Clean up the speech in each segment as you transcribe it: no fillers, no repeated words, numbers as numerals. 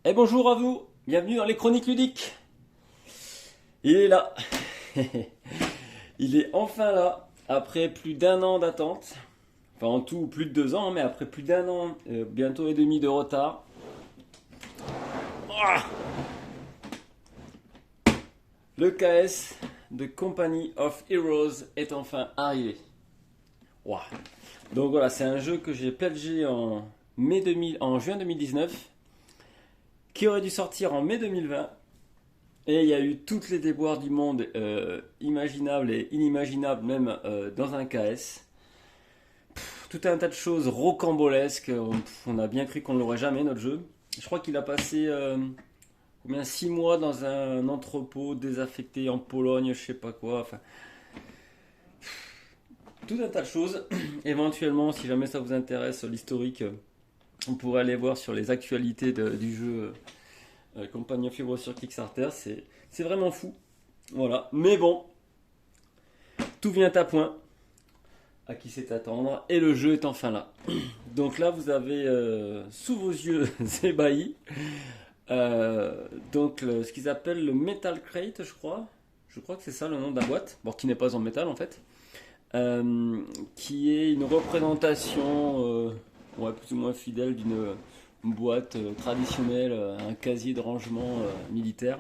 Et bonjour à vous, bienvenue dans les chroniques ludiques. Il est là, il est enfin là, après plus d'un an d'attente. Enfin en tout plus de 2 ans, hein, mais après plus d'un an, bientôt et demi de retard. Ah, le KS de Company of Heroes est enfin arrivé. Ouah. Donc voilà, c'est un jeu que j'ai pledgé en juin 2019, qui aurait dû sortir en mai 2020. Et il y a eu toutes les déboires du monde imaginables et inimaginables, même dans un KS. Tout un tas de choses rocambolesques. On a bien cru qu'on ne l'aurait jamais, notre jeu. Je crois qu'il a passé 6 mois dans un entrepôt désaffecté en Pologne, je sais pas quoi. Enfin, tout un tas de choses. Éventuellement, si jamais ça vous intéresse, l'historique, on pourrait aller voir sur les actualités du jeu Company of Heroes sur Kickstarter. C'est vraiment fou. Voilà. Mais bon, tout vient à point. À qui c'est attendre. Et le jeu est enfin là. Donc là, vous avez sous vos yeux ébahis. Ce qu'ils appellent le Metal Crate, je crois. Je crois que c'est ça le nom de la boîte. Bon, qui n'est pas en métal en fait. Qui est une représentation plus ou moins fidèle d'une boîte traditionnelle, un casier de rangement militaire.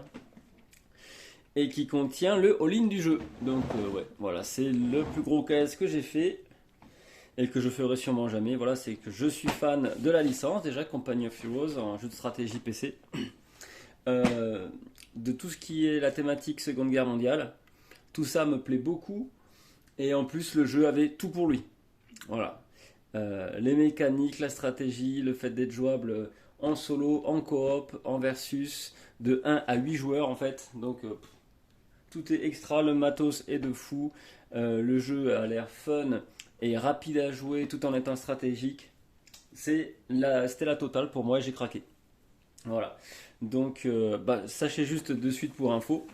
Et qui contient le all-in du jeu. Donc ouais, voilà, c'est le plus gros KS que j'ai fait et que je ferai sûrement jamais. Voilà, c'est que je suis fan de la licence, déjà Company of Heroes, un jeu de stratégie PC, de tout ce qui est la thématique Seconde Guerre mondiale. Tout ça me plaît beaucoup et en plus le jeu avait tout pour lui. Voilà, les mécaniques, la stratégie, le fait d'être jouable en solo, en coop, en versus, de 1 à 8 joueurs en fait. Donc tout est extra, le matos est de fou, le jeu a l'air fun et rapide à jouer tout en étant stratégique. C'était la totale pour moi et j'ai craqué. Voilà. Donc sachez juste de suite pour info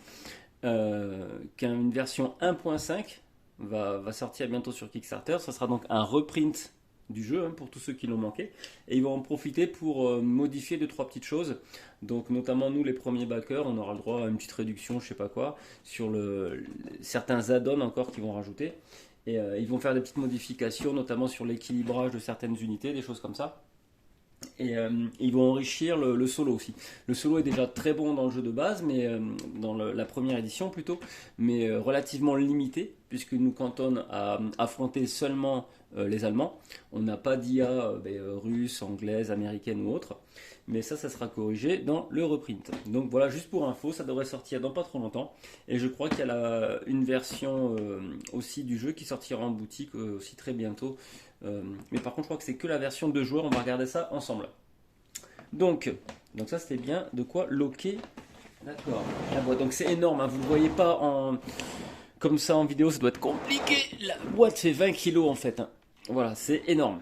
qu'une version 1.5 va sortir bientôt sur Kickstarter. Ça sera donc un reprint du jeu pour tous ceux qui l'ont manqué. Et ils vont en profiter pour modifier 2-3 petites choses. Donc notamment nous les premiers backers, on aura le droit à une petite réduction, je sais pas quoi, sur certains add-ons encore qu'ils vont rajouter. Et ils vont faire des petites modifications, notamment sur l'équilibrage de certaines unités, des choses comme ça. Et ils vont enrichir le solo aussi. Le solo est déjà très bon dans le jeu de base, mais dans la première édition plutôt, mais relativement limité, puisque nous cantonne à affronter seulement les Allemands. On n'a pas d'IA russe, anglaise, américaine ou autre. Mais ça sera corrigé dans le reprint. Donc voilà, juste pour info, ça devrait sortir dans pas trop longtemps. Et je crois qu'il y a une version aussi du jeu qui sortira en boutique aussi très bientôt. Mais par contre, je crois que c'est que la version 2 joueurs. On va regarder ça ensemble. Donc ça, c'était bien de quoi loquer. D'accord. La boîte. Donc c'est énorme. Hein. Vous ne le voyez pas comme ça en vidéo. Ça doit être compliqué. La boîte fait 20 kilos en fait. Hein. Voilà, c'est énorme.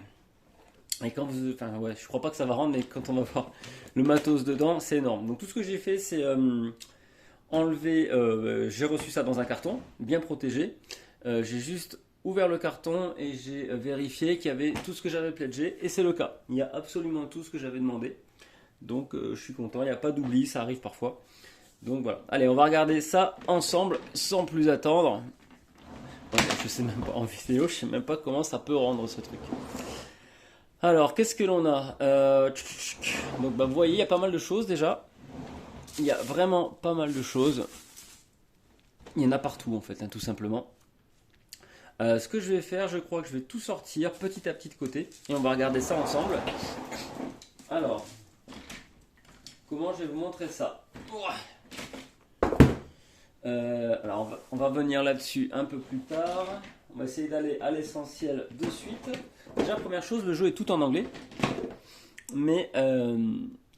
Et quand je crois pas que ça va rendre, mais quand on va voir le matos dedans, c'est énorme. Donc tout ce que j'ai fait, c'est enlever. J'ai reçu ça dans un carton, bien protégé. J'ai juste ouvert le carton et j'ai vérifié qu'il y avait tout ce que j'avais pledgé. Et c'est le cas. Il y a absolument tout ce que j'avais demandé. Donc je suis content. Il n'y a pas d'oubli, ça arrive parfois. Donc voilà. Allez, on va regarder ça ensemble sans plus attendre. Ouais, je sais même pas en vidéo, je sais même pas comment ça peut rendre ce truc. Alors, qu'est-ce que l'on a Donc, vous voyez, il y a pas mal de choses déjà. Il y a vraiment pas mal de choses. Il y en a partout en fait, tout simplement. Ce que je vais faire, je crois que je vais tout sortir petit à petit de côté. Et on va regarder ça ensemble. Alors, comment je vais vous montrer ça Alors, on va venir là-dessus un peu plus tard. On va essayer d'aller à l'essentiel de suite. Déjà, première chose, le jeu est tout en anglais. Mais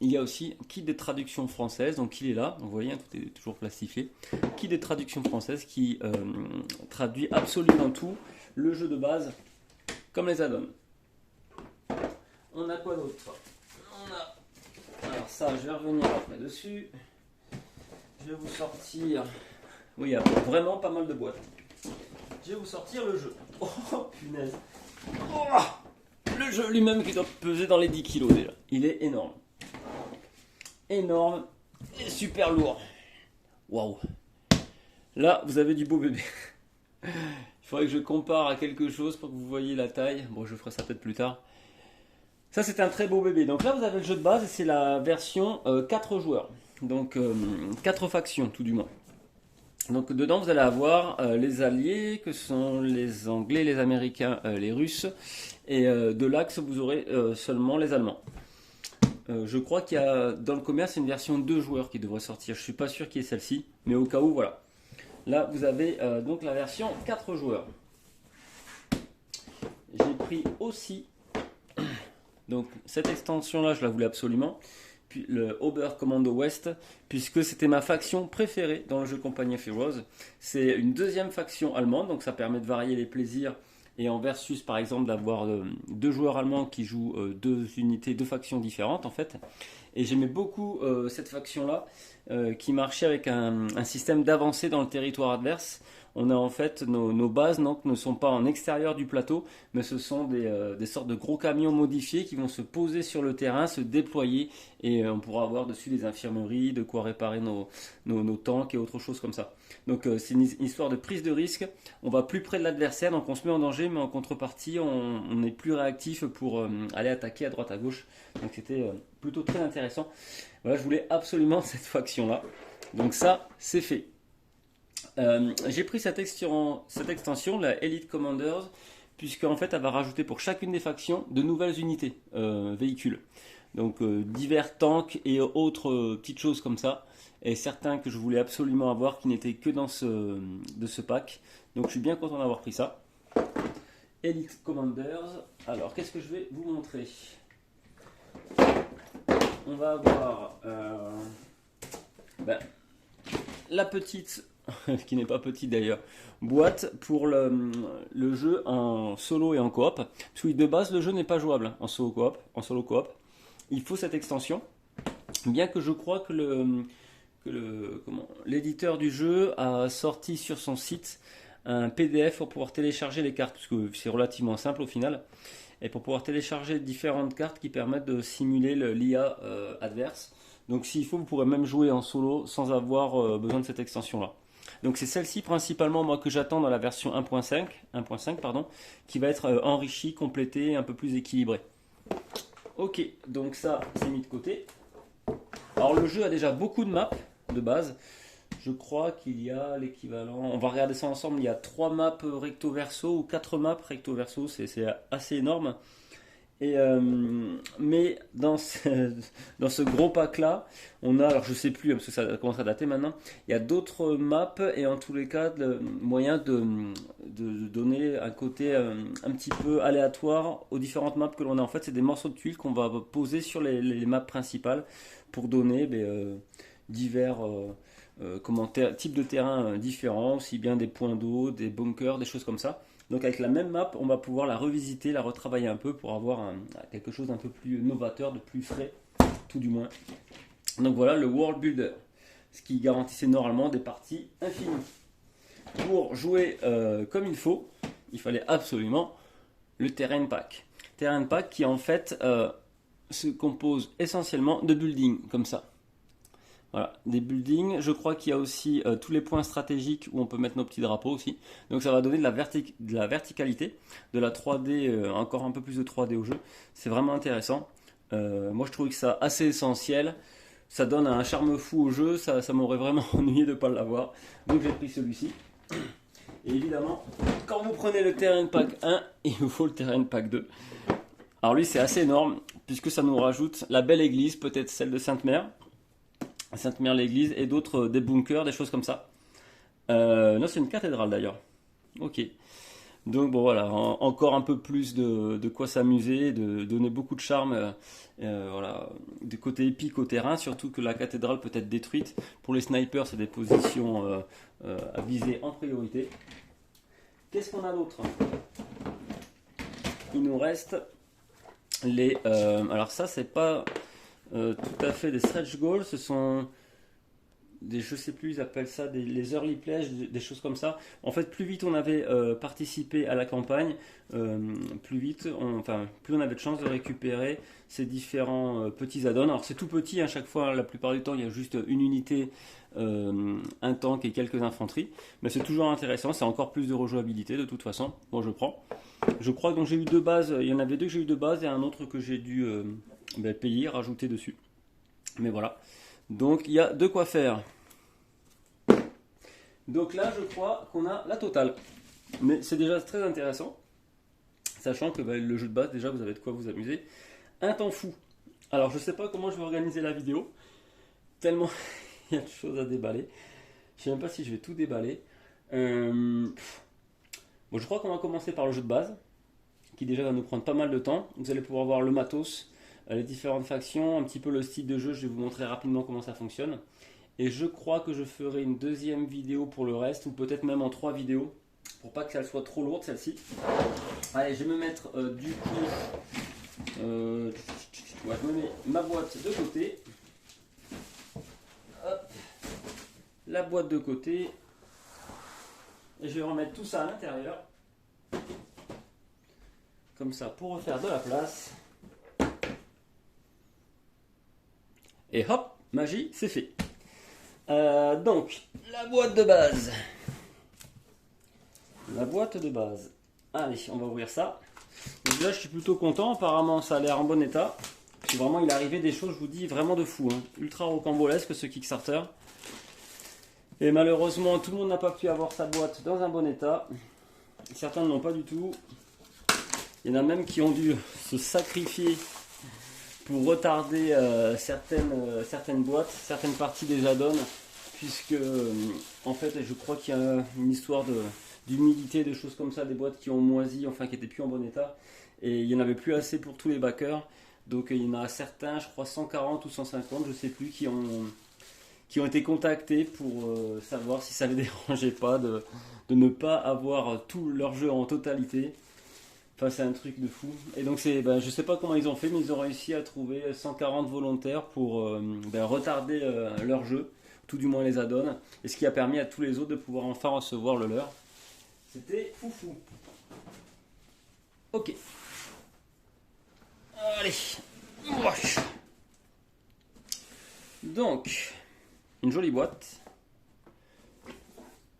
il y a aussi un kit de traduction française. Donc, il est là. Vous voyez, tout est toujours plastifié. Kit de traduction française qui traduit absolument tout. Le jeu de base, comme les add-ons. On a quoi d'autre? Alors ça, je vais revenir après dessus. Je vais vous sortir... Oui, il y a vraiment pas mal de boîtes. Je vais vous sortir le jeu. Oh, punaise. Oh, le jeu lui-même qui doit peser dans les 10 kilos déjà. Il est énorme. énorme et super lourd. Waouh. Là, vous avez du beau bébé. Il faudrait que je compare à quelque chose pour que vous voyez la taille. Bon, je ferai ça peut-être plus tard. Ça, c'est un très beau bébé. Donc là, vous avez le jeu de base et c'est la version 4 joueurs. Donc 4 factions, tout du moins. Donc dedans, vous allez avoir les alliés, que sont les Anglais, les Américains, les Russes. Et de l'axe, vous aurez seulement les Allemands. Je crois qu'il y a dans le commerce une version 2 joueurs qui devrait sortir. Je ne suis pas sûr qu'il y ait celle-ci, mais au cas où, voilà. Là, vous avez donc la version 4 joueurs. J'ai pris aussi, donc cette extension-là, je la voulais absolument, puis le Ober Commando West, puisque c'était ma faction préférée dans le jeu Company of Heroes. C'est une deuxième faction allemande, donc ça permet de varier les plaisirs. Et en versus, par exemple, d'avoir deux joueurs allemands qui jouent deux unités, deux factions différentes, en fait. Et j'aimais beaucoup cette faction-là, qui marchait avec un système d'avancée dans le territoire adverse. On a en fait nos bases donc, ne sont pas en extérieur du plateau, mais ce sont des sortes de gros camions modifiés qui vont se poser sur le terrain, se déployer, et on pourra avoir dessus des infirmeries, de quoi réparer nos tanks et autre chose comme ça. Donc c'est une histoire de prise de risque. On va plus près de l'adversaire, donc on se met en danger, mais en contrepartie, on est plus réactif pour aller attaquer à droite à gauche. Donc c'était plutôt très intéressant. Voilà, je voulais absolument cette faction-là. Donc ça, c'est fait. J'ai pris cette extension, la Elite Commanders, puisque en fait elle va rajouter pour chacune des factions de nouvelles unités véhicules. Donc divers tanks et autres petites choses comme ça. Et certains que je voulais absolument avoir qui n'étaient que dans de ce pack. Donc je suis bien content d'avoir pris ça. Elite Commanders. Alors qu'est-ce que je vais vous montrer? On va avoir la petite, qui n'est pas petite d'ailleurs, boîte pour le jeu en solo et en coop. Parce que de base, le jeu n'est pas jouable en solo coop. Il faut cette extension. Bien que je crois que l'éditeur du jeu a sorti sur son site un PDF pour pouvoir télécharger les cartes, parce que c'est relativement simple au final. Et pour pouvoir télécharger différentes cartes qui permettent de simuler l'IA adverse. Donc s'il faut, vous pourrez même jouer en solo sans avoir besoin de cette extension-là. Donc c'est celle-ci principalement moi que j'attends dans la version 1.5 pardon, qui va être enrichie, complétée, un peu plus équilibrée. Ok, donc ça c'est mis de côté. Alors le jeu a déjà beaucoup de maps de base. Je crois qu'il y a l'équivalent, on va regarder ça ensemble, il y a 3 maps recto verso ou 4 maps recto verso, c'est assez énorme. Et mais dans ce gros pack là, on a, alors je sais plus parce que ça commence à dater maintenant, il y a d'autres maps et en tous les cas le moyen de donner un côté un petit peu aléatoire aux différentes maps que l'on a. En fait, c'est des morceaux de tuiles qu'on va poser sur les maps principales pour donner divers types de terrains différents, aussi bien des points d'eau, des bunkers, des choses comme ça. Donc avec la même map, on va pouvoir la revisiter, la retravailler un peu pour avoir quelque chose d'un peu plus novateur, de plus frais, tout du moins. Donc voilà le World Builder, ce qui garantissait normalement des parties infinies. Pour jouer comme il faut, il fallait absolument le Terrain Pack. Terrain Pack qui en fait se compose essentiellement de buildings comme ça. Voilà, des buildings. Je crois qu'il y a aussi tous les points stratégiques où on peut mettre nos petits drapeaux aussi. Donc ça va donner de la verticalité, de la 3D, encore un peu plus de 3D au jeu. C'est vraiment intéressant. Moi je trouve que ça assez essentiel. Ça donne un charme fou au jeu. Ça m'aurait vraiment ennuyé de ne pas l'avoir. Donc j'ai pris celui-ci. Et évidemment, quand vous prenez le Terrain Pack 1, il vous faut le Terrain Pack 2. Alors lui c'est assez énorme puisque ça nous rajoute la belle église, peut-être celle de Sainte-Mère. Sainte-Mère l'église et d'autres, des bunkers, des choses comme ça. Non, c'est une cathédrale d'ailleurs. Ok. Donc bon voilà, encore un peu plus de quoi s'amuser, de donner beaucoup de charme, voilà, du côté épique au terrain, surtout que la cathédrale peut être détruite. Pour les snipers, c'est des positions à viser en priorité. Qu'est-ce qu'on a d'autre? Il nous reste les... alors ça, c'est pas... tout à fait des stretch goals, ce sont je sais plus, ils appellent ça les early pledge, des choses comme ça. En fait, plus vite on avait participé à la campagne, plus on avait de chances de récupérer ces différents petits add-ons. Alors c'est tout petit, à chaque fois, la plupart du temps, il y a juste une unité, un tank et quelques infanteries. Mais c'est toujours intéressant, c'est encore plus de rejouabilité de toute façon. Bon, je prends. Je crois que j'ai eu deux bases, il y en avait deux que j'ai eu de base et un autre que j'ai dû payer, rajouter dessus. Mais voilà. Donc il y a de quoi faire. Donc là, je crois qu'on a la totale. Mais c'est déjà très intéressant. Sachant que le jeu de base, déjà, vous avez de quoi vous amuser. Un temps fou. Alors, je sais pas comment je vais organiser la vidéo. Tellement il y a de choses à déballer. Je sais même pas si je vais tout déballer. Bon, je crois qu'on va commencer par le jeu de base, qui déjà va nous prendre pas mal de temps. Vous allez pouvoir voir le matos, les différentes factions, un petit peu le style de jeu. Je vais vous montrer rapidement comment ça fonctionne. Et je crois que je ferai une deuxième vidéo pour le reste, ou peut-être même en 3 vidéos, pour pas qu'elle soit trop lourde celle-ci. Allez, je vais me mettre du coup, ouais, je me mets ma boîte de côté. Hop, la boîte de côté. Et je vais remettre tout ça à l'intérieur. Comme ça, pour refaire de la place. Et hop, magie, c'est fait. Donc, la boîte de base. La boîte de base. Allez, on va ouvrir ça. Donc là, je suis plutôt content. Apparemment, ça a l'air en bon état. Puis vraiment, il est arrivé des choses, je vous dis, vraiment de fou. Hein. Ultra rocambolesque ce Kickstarter. Et malheureusement, tout le monde n'a pas pu avoir sa boîte dans un bon état. Certains ne l'ont pas du tout. Il y en a même qui ont dû se sacrifier pour retarder certaines boîtes, certaines parties des add-ons, puisque en fait je crois qu'il y a une histoire d'humidité, de choses comme ça, des boîtes qui ont moisi, enfin qui n'étaient plus en bon état, et il n'y en avait plus assez pour tous les backers, donc il y en a certains, je crois 140 ou 150, je sais plus, qui ont été contactés pour savoir si ça les dérangeait pas de ne pas avoir tout leur jeu en totalité. Enfin, c'est un truc de fou. Et donc, je sais pas comment ils ont fait, mais ils ont réussi à trouver 140 volontaires pour retarder leur jeu, tout du moins les add-ons, et ce qui a permis à tous les autres de pouvoir enfin recevoir le leur. C'était foufou. Ok. Allez. Donc, une jolie boîte.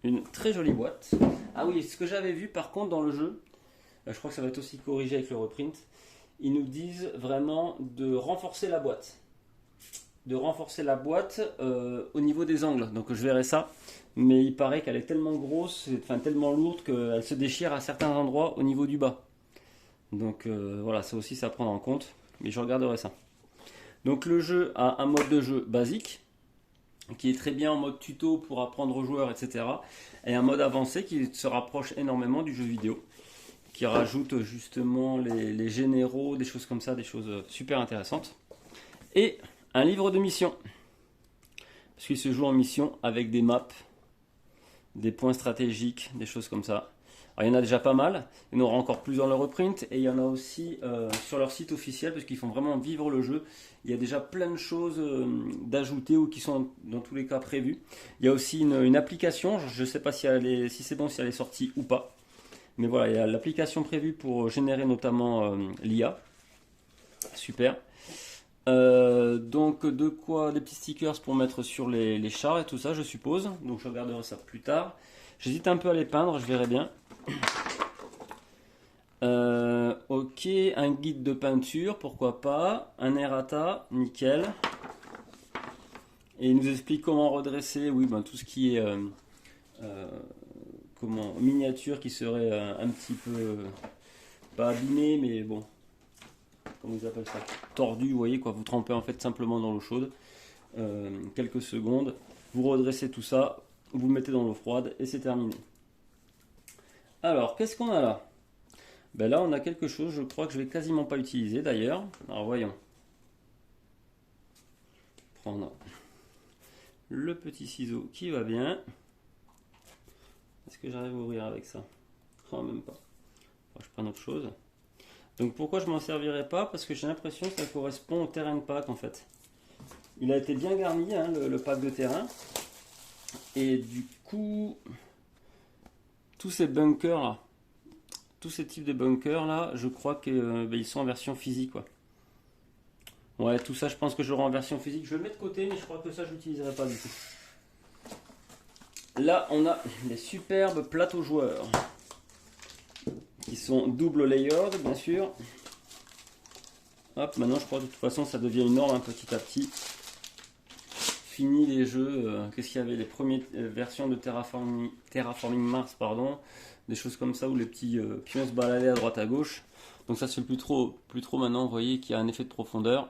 Une très jolie boîte. Ah oui, ce que j'avais vu par contre dans le jeu, je crois que ça va être aussi corrigé avec le reprint. Ils nous disent vraiment de renforcer la boîte. De renforcer la boîte au niveau des angles. Donc je verrai ça. Mais il paraît qu'elle est tellement grosse, enfin tellement lourde qu'elle se déchire à certains endroits au niveau du bas. Donc voilà, ça aussi c'est à prendre en compte. Mais je regarderai ça. Donc le jeu a un mode de jeu basique, qui est très bien en mode tuto pour apprendre aux joueurs, etc. Et un mode avancé qui se rapproche énormément du jeu vidéo, qui rajoute justement les généraux, des choses comme ça, des choses super intéressantes. Et un livre de mission, parce qu'il se joue en mission avec des maps, des points stratégiques, des choses comme ça. Alors, il y en a déjà pas mal, il y en aura encore plus dans le reprint, et il y en a aussi sur leur site officiel, parce qu'ils font vraiment vivre le jeu. Il y a déjà plein de choses d'ajouter ou qui sont dans tous les cas prévues. Il y a aussi une application, je ne sais pas si c'est bon, si elle est sortie ou pas. Mais voilà, il y a l'application prévue pour générer notamment l'IA. Super. Donc de quoi, des petits stickers pour mettre sur les chars et tout ça, je suppose. Donc je regarderai ça plus tard. J'hésite un peu à les peindre, je verrai bien. Ok, un guide de peinture, pourquoi pas. Un errata, nickel. Et il nous explique comment redresser, oui, tout ce qui est miniature qui serait un petit peu pas abîmé, mais bon, comment ils appellent ça, tordu, vous voyez quoi. Vous trempez en fait simplement dans l'eau chaude quelques secondes, vous redressez tout ça, vous le mettez dans l'eau froide et c'est terminé. Alors qu'est-ce qu'on a là? Ben là on a quelque chose, je crois que je vais quasiment pas utiliser d'ailleurs. Alors voyons, prendre le petit ciseau qui va bien. Est-ce que j'arrive à ouvrir avec ça? Oh, même pas. Faut que je prenne autre chose. Donc pourquoi je m'en servirai pas? Parce que j'ai l'impression que ça correspond au terrain de pack en fait. Il a été bien garni, hein, le pack de terrain. Et du coup, tous ces bunkers là, tous ces types de bunkers là, je crois que ils sont en version physique, quoi. Ouais, tout ça, je pense que j'aurai en version physique. Je vais le mettre de côté, mais je crois que ça, je l'utiliserai pas du tout. Là, on a des superbes plateaux joueurs qui sont double layered, bien sûr. Hop, maintenant, je crois que de toute façon, ça devient une norme, hein, petit à petit. Fini les jeux. Qu'est-ce qu'il y avait? Les premières versions de Terraforming Mars, pardon. Des choses comme ça où les petits pions se baladaient à droite à gauche. Donc ça, c'est plus trop maintenant. Vous voyez qu'il y a un effet de profondeur.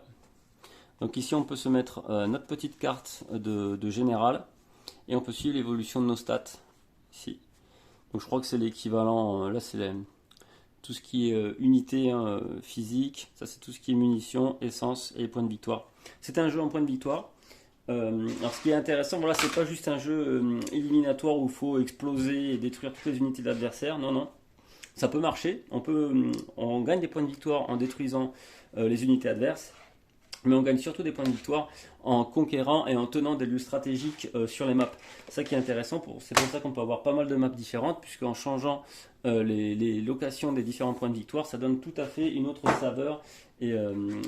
Donc ici, on peut se mettre notre petite carte de général et on peut suivre l'évolution de nos stats ici. Donc je crois que c'est l'équivalent. Là, c'est tout ce qui est unité, hein, physique. Ça, c'est tout ce qui est munitions, essence et points de victoire. C'est un jeu en points de victoire. Alors ce qui est intéressant, voilà, c'est pas juste un jeu éliminatoire où il faut exploser et détruire toutes les unités de l'adversaire. Non, non. Ça peut marcher. On gagne des points de victoire en détruisant les unités adverses. Mais on gagne surtout des points de victoire en conquérant et en tenant des lieux stratégiques sur les maps. C'est ça qui est intéressant, c'est pour ça qu'on peut avoir pas mal de maps différentes, puisqu'en changeant les locations des différents points de victoire, ça donne tout à fait une autre saveur et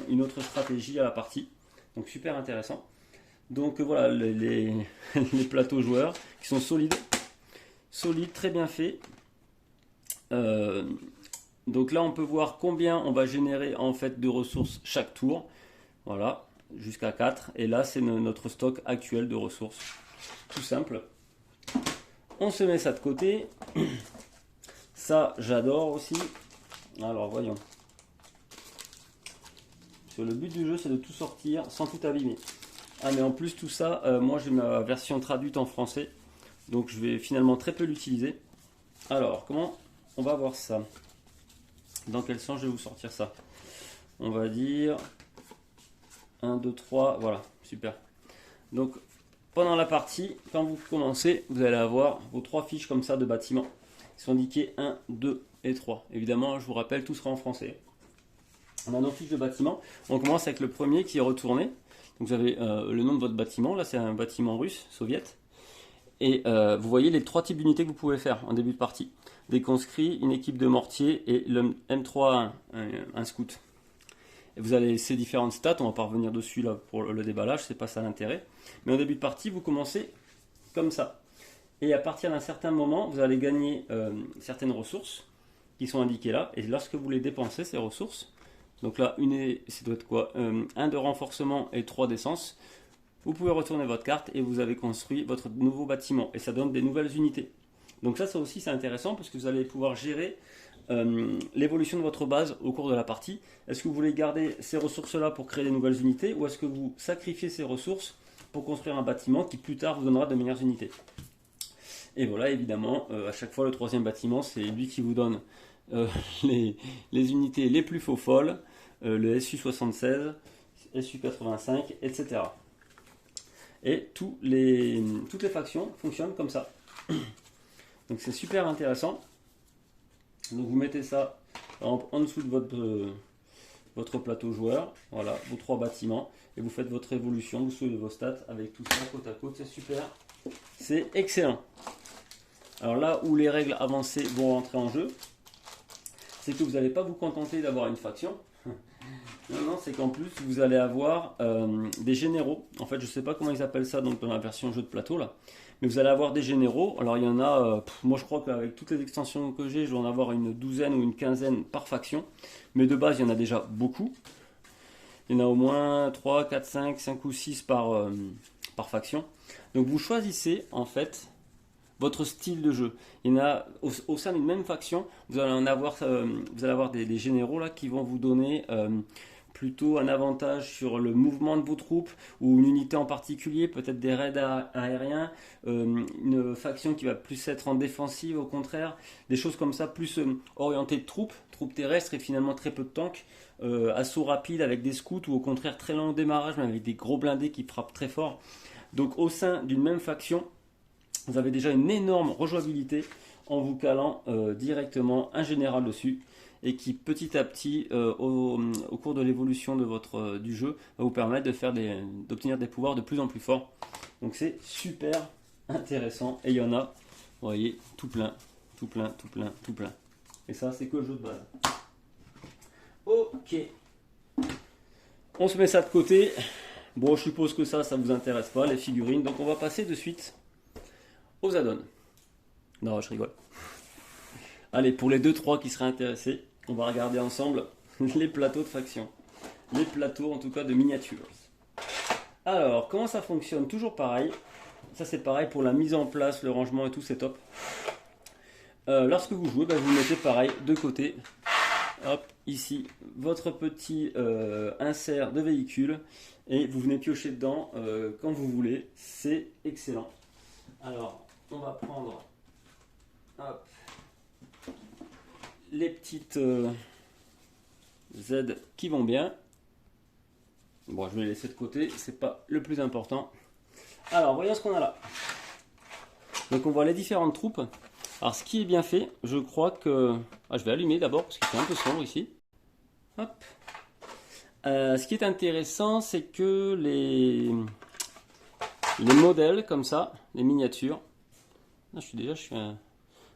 une autre stratégie à la partie. Donc super intéressant. Donc voilà les plateaux joueurs qui sont solides, très bien faits. Donc là on peut voir combien on va générer en fait de ressources chaque tour. Voilà, jusqu'à 4. Et là, c'est notre stock actuel de ressources. Tout simple. On se met ça de côté. Ça, j'adore aussi. Alors, voyons. Parce que le but du jeu, c'est de tout sortir sans tout abîmer. Ah, mais en plus, tout ça, moi, j'ai ma version traduite en français. Donc, je vais finalement très peu l'utiliser. Alors, comment on va voir ça? Dans quel sens je vais vous sortir ça? On va dire... 1, 2, 3, voilà, super. Donc, pendant la partie, quand vous commencez, vous allez avoir vos 3 fiches comme ça de bâtiments. Ils sont indiqués 1, 2 et 3. Évidemment, je vous rappelle, tout sera en français. On a nos fiches de bâtiments. On commence avec le premier qui est retourné. Donc, vous avez le nom de votre bâtiment. Là, c'est un bâtiment russe, soviète. Et vous voyez les 3 types d'unités que vous pouvez faire en début de partie. Des conscrits, une équipe de mortiers et le M3A1, un scout. Et vous avez ces différentes stats, on va pas revenir dessus là pour le déballage, c'est pas ça l'intérêt. Mais au début de partie, vous commencez comme ça. Et à partir d'un certain moment, vous allez gagner certaines ressources qui sont indiquées là. Et lorsque vous les dépensez, ces ressources, donc là, ça doit être quoi 1 de renforcement et 3 d'essence, vous pouvez retourner votre carte et vous avez construit votre nouveau bâtiment. Et ça donne des nouvelles unités. Donc ça aussi, c'est intéressant parce que vous allez pouvoir gérer l'évolution de votre base au cours de la partie. Est-ce que vous voulez garder ces ressources-là pour créer des nouvelles unités ou est-ce que vous sacrifiez ces ressources pour construire un bâtiment qui plus tard vous donnera de meilleures unités? Et voilà, évidemment, à chaque fois le 3e bâtiment, c'est lui qui vous donne les unités les plus faux folles, le SU-76, SU-85, etc. Et toutes les factions fonctionnent comme ça. Donc c'est super intéressant. Donc vous mettez ça en dessous de votre plateau joueur, voilà, vos 3 bâtiments, et vous faites votre évolution, vous soulevez vos stats avec tout ça côte à côte, c'est super, c'est excellent. Alors là où les règles avancées vont rentrer en jeu, c'est que vous n'allez pas vous contenter d'avoir une faction, non, non, c'est qu'en plus vous allez avoir des généraux, en fait je ne sais pas comment ils appellent ça donc, dans la version jeu de plateau là, mais vous allez avoir des généraux. Alors il y en a, moi je crois qu'avec toutes les extensions que j'ai, je vais en avoir une douzaine ou une quinzaine par faction. Mais de base, il y en a déjà beaucoup. Il y en a au moins 3, 4, 5 ou 6 par faction. Donc vous choisissez en fait votre style de jeu. Il y en a au sein d'une même faction, vous allez avoir des généraux là qui vont vous donner plutôt un avantage sur le mouvement de vos troupes ou une unité en particulier, peut-être des raids aériens, une faction qui va plus être en défensive au contraire, des choses comme ça, plus orientées de troupes terrestres et finalement très peu de tanks, assaut rapide avec des scouts ou au contraire très lent au démarrage mais avec des gros blindés qui frappent très fort. Donc au sein d'une même faction, vous avez déjà une énorme rejouabilité en vous calant directement un général dessus et qui petit à petit au cours de l'évolution de du jeu va vous permettre d'obtenir des pouvoirs de plus en plus forts. Donc c'est super intéressants. Et il y en a, vous voyez, tout plein, tout plein, tout plein, tout plein. Et ça, c'est que le jeu de base. Ok. On se met ça de côté. Bon, je suppose que ça vous intéresse pas, les figurines. Donc on va passer de suite aux add-ons. Non, je rigole. Allez, pour les 2-3 qui seraient intéressés, on va regarder ensemble les plateaux de faction. Les plateaux, en tout cas, de miniatures. Alors, comment ça fonctionne? Toujours pareil. Ça, c'est pareil pour la mise en place, le rangement et tout, c'est top. Lorsque vous jouez, vous mettez pareil de côté. Hop, ici, votre petit insert de véhicule. Et vous venez piocher dedans quand vous voulez. C'est excellent. Alors, on va prendre hop, les petites Z qui vont bien. Bon, je vais les laisser de côté, c'est pas le plus important. Alors, voyons ce qu'on a là. Donc, on voit les différentes troupes. Alors, ce qui est bien fait, je crois que... Ah, je vais allumer d'abord, parce qu'il fait un peu sombre ici. Hop. Ce qui est intéressant, c'est que les modèles, comme ça, les miniatures... Ah, je suis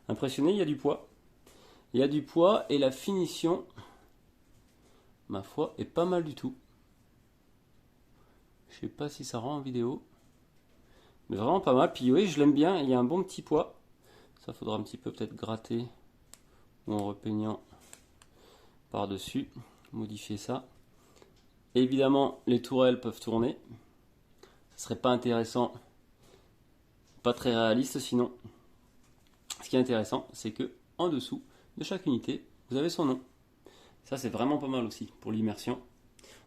impressionné, il y a du poids. Il y a du poids, et la finition, ma foi, est pas mal du tout. Je sais pas si ça rend en vidéo. Mais vraiment pas mal. Puis oui, je l'aime bien. Il y a un bon petit poids. Ça faudra un petit peu peut-être gratter ou en repeignant par-dessus. Modifier ça. Évidemment, les tourelles peuvent tourner. Ce serait pas intéressant. Pas très réaliste sinon. Ce qui est intéressant, c'est que en dessous de chaque unité, vous avez son nom. Ça, c'est vraiment pas mal aussi pour l'immersion.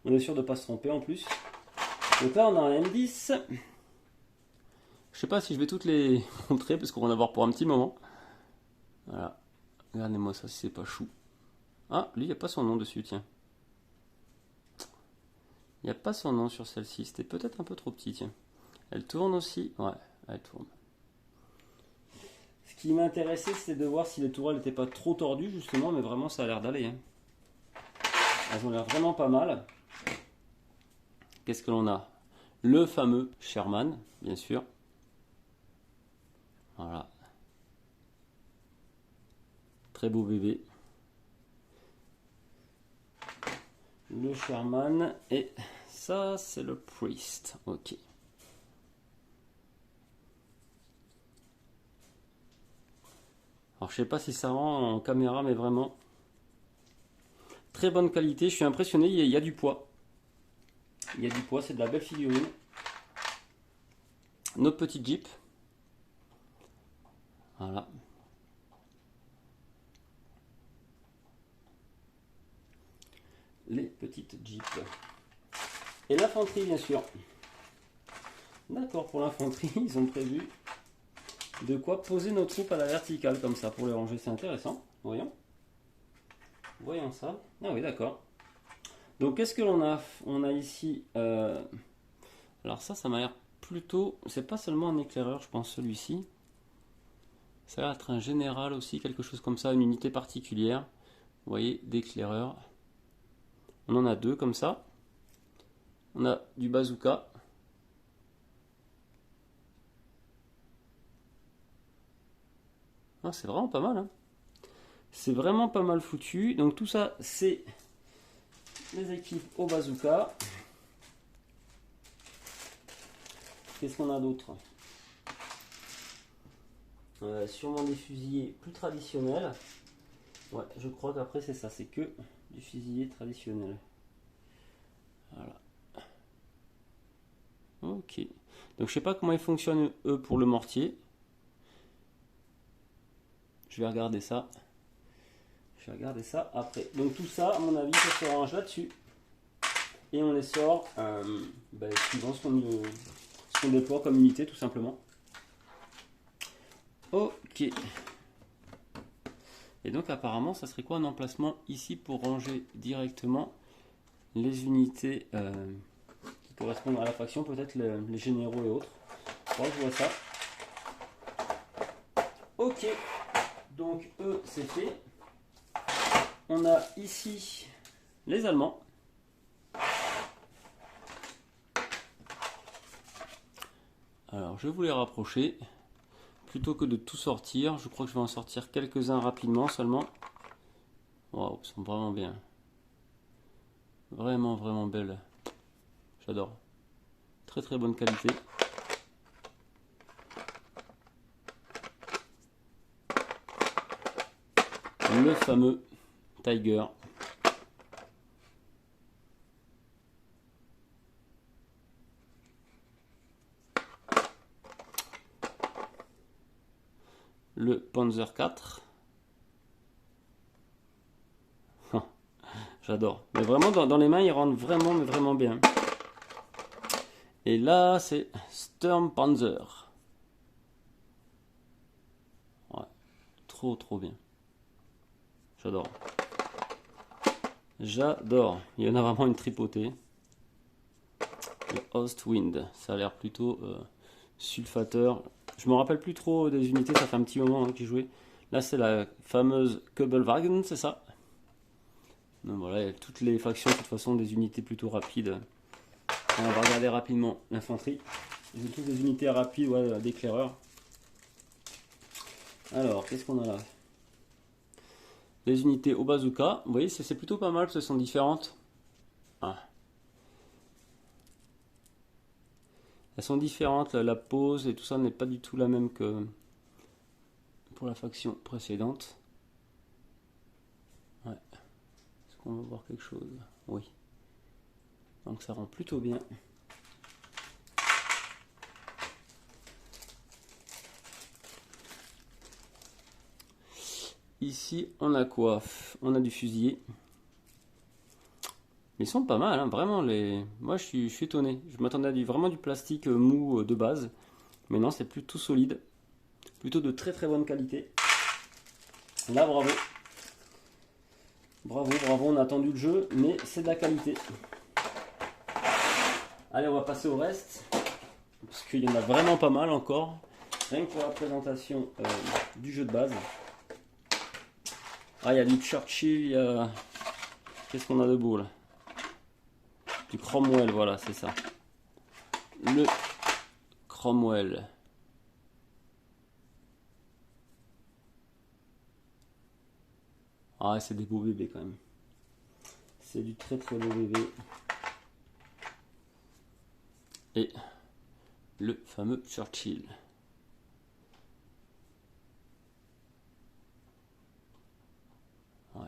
On est sûr de ne pas se tromper en plus. Donc là, on a un M10. Je sais pas si je vais toutes les montrer parce qu'on va en avoir pour un petit moment. Voilà. Regardez-moi ça si c'est pas chou. Ah, lui, il n'y a pas son nom dessus, tiens. Il n'y a pas son nom sur celle-ci. C'était peut-être un peu trop petit, tiens. Elle tourne aussi. Ouais, elle tourne. Ce qui m'intéressait, c'est de voir si les tourelles n'étaient pas trop tordues, justement. Mais vraiment, ça a l'air d'aller. Hein. Elles ont l'air vraiment pas mal. Qu'est-ce que l'on a? Le fameux Sherman, bien sûr. Voilà. Très beau bébé. Le Sherman. Et ça, c'est le Priest. Ok. Alors, je sais pas si ça rend en caméra, mais vraiment... Très bonne qualité. Je suis impressionné. Il y a du poids. Il y a du poids. C'est de la belle figurine. Notre petit Jeep. Voilà. Les petites Jeeps. Et l'infanterie, bien sûr. D'accord, pour l'infanterie, ils ont prévu de quoi poser nos troupes à la verticale, comme ça, pour les ranger. C'est intéressant. Voyons. Voyons ça. Ah oui, d'accord. Donc, qu'est-ce que l'on a? On a ici... Alors ça m'a l'air plutôt... C'est pas seulement un éclaireur, je pense, celui-ci. Ça va être un général aussi, quelque chose comme ça, une unité particulière. Vous voyez, d'éclaireur. On en a deux comme ça. On a du bazooka. Ah, c'est vraiment pas mal. Hein. C'est vraiment pas mal foutu. Donc tout ça, c'est les équipes au bazooka. Qu'est-ce qu'on a d'autre? Sûrement des fusillés plus traditionnels. Ouais, je crois qu'après c'est ça, c'est que du fusillé traditionnel. Voilà. Ok. Donc je sais pas comment ils fonctionnent eux pour le mortier. Je vais regarder ça. Je vais regarder ça après. Donc tout ça, à mon avis, ça se range là-dessus. Et on les sort suivant ce qu'on déploie comme unité, tout simplement. Ok. Et donc apparemment, ça serait quoi un emplacement ici pour ranger directement les unités qui correspondent à la faction, peut-être les généraux et autres. Bon, je vois ça. Ok. Donc eux, c'est fait. On a ici les Allemands. Alors je vais vous les rapprocher. plutôt que de tout sortir, je crois que je vais en sortir quelques-uns rapidement seulement. Waouh, ils sont vraiment bien. Vraiment, vraiment belles. J'adore. Très très bonne qualité. Le fameux Tiger. Le Panzer 4. J'adore. Mais vraiment, dans les mains, il rentre vraiment, mais vraiment bien. Et là, c'est Sturmpanzer. Ouais. Trop, trop bien. J'adore. J'adore. Il y en a vraiment une tripotée. Le Ostwind. Ça a l'air plutôt sulfateur. Je me rappelle plus trop des unités. Ça fait un petit moment que j'ai joué. Là, c'est la fameuse Kubelwagen, c'est ça? Donc voilà, toutes les factions, de toute façon, des unités plutôt rapides. On va regarder rapidement l'infanterie. Ils ont tous des unités rapides, ouais, d'éclaireurs. Alors, qu'est-ce qu'on a là? Les unités au bazooka. Vous voyez, c'est plutôt pas mal, parce qu'elles sont différentes. Ah. Elles sont différentes, la pose et tout ça n'est pas du tout la même que pour la faction précédente. Ouais. Est-ce qu'on va voir quelque chose? Oui. Donc ça rend plutôt bien. Ici, on a quoi? On a du fusilier. Ils sont pas mal, hein, vraiment. Moi, je suis étonné. Je m'attendais à vraiment du plastique mou de base. Mais non, c'est plutôt solide. Plutôt de très très bonne qualité. Là, bravo. Bravo, bravo, on a attendu le jeu, mais c'est de la qualité. Allez, on va passer au reste. Parce qu'il y en a vraiment pas mal encore. Rien que pour la présentation du jeu de base. Ah, il y a du Churchill, il y a... Qu'est-ce qu'on a de beau là? Du Cromwell, voilà, c'est ça. Le Cromwell. Ah, c'est des beaux bébés quand même. C'est du très très beau bébé. Et le fameux Churchill. Ouais.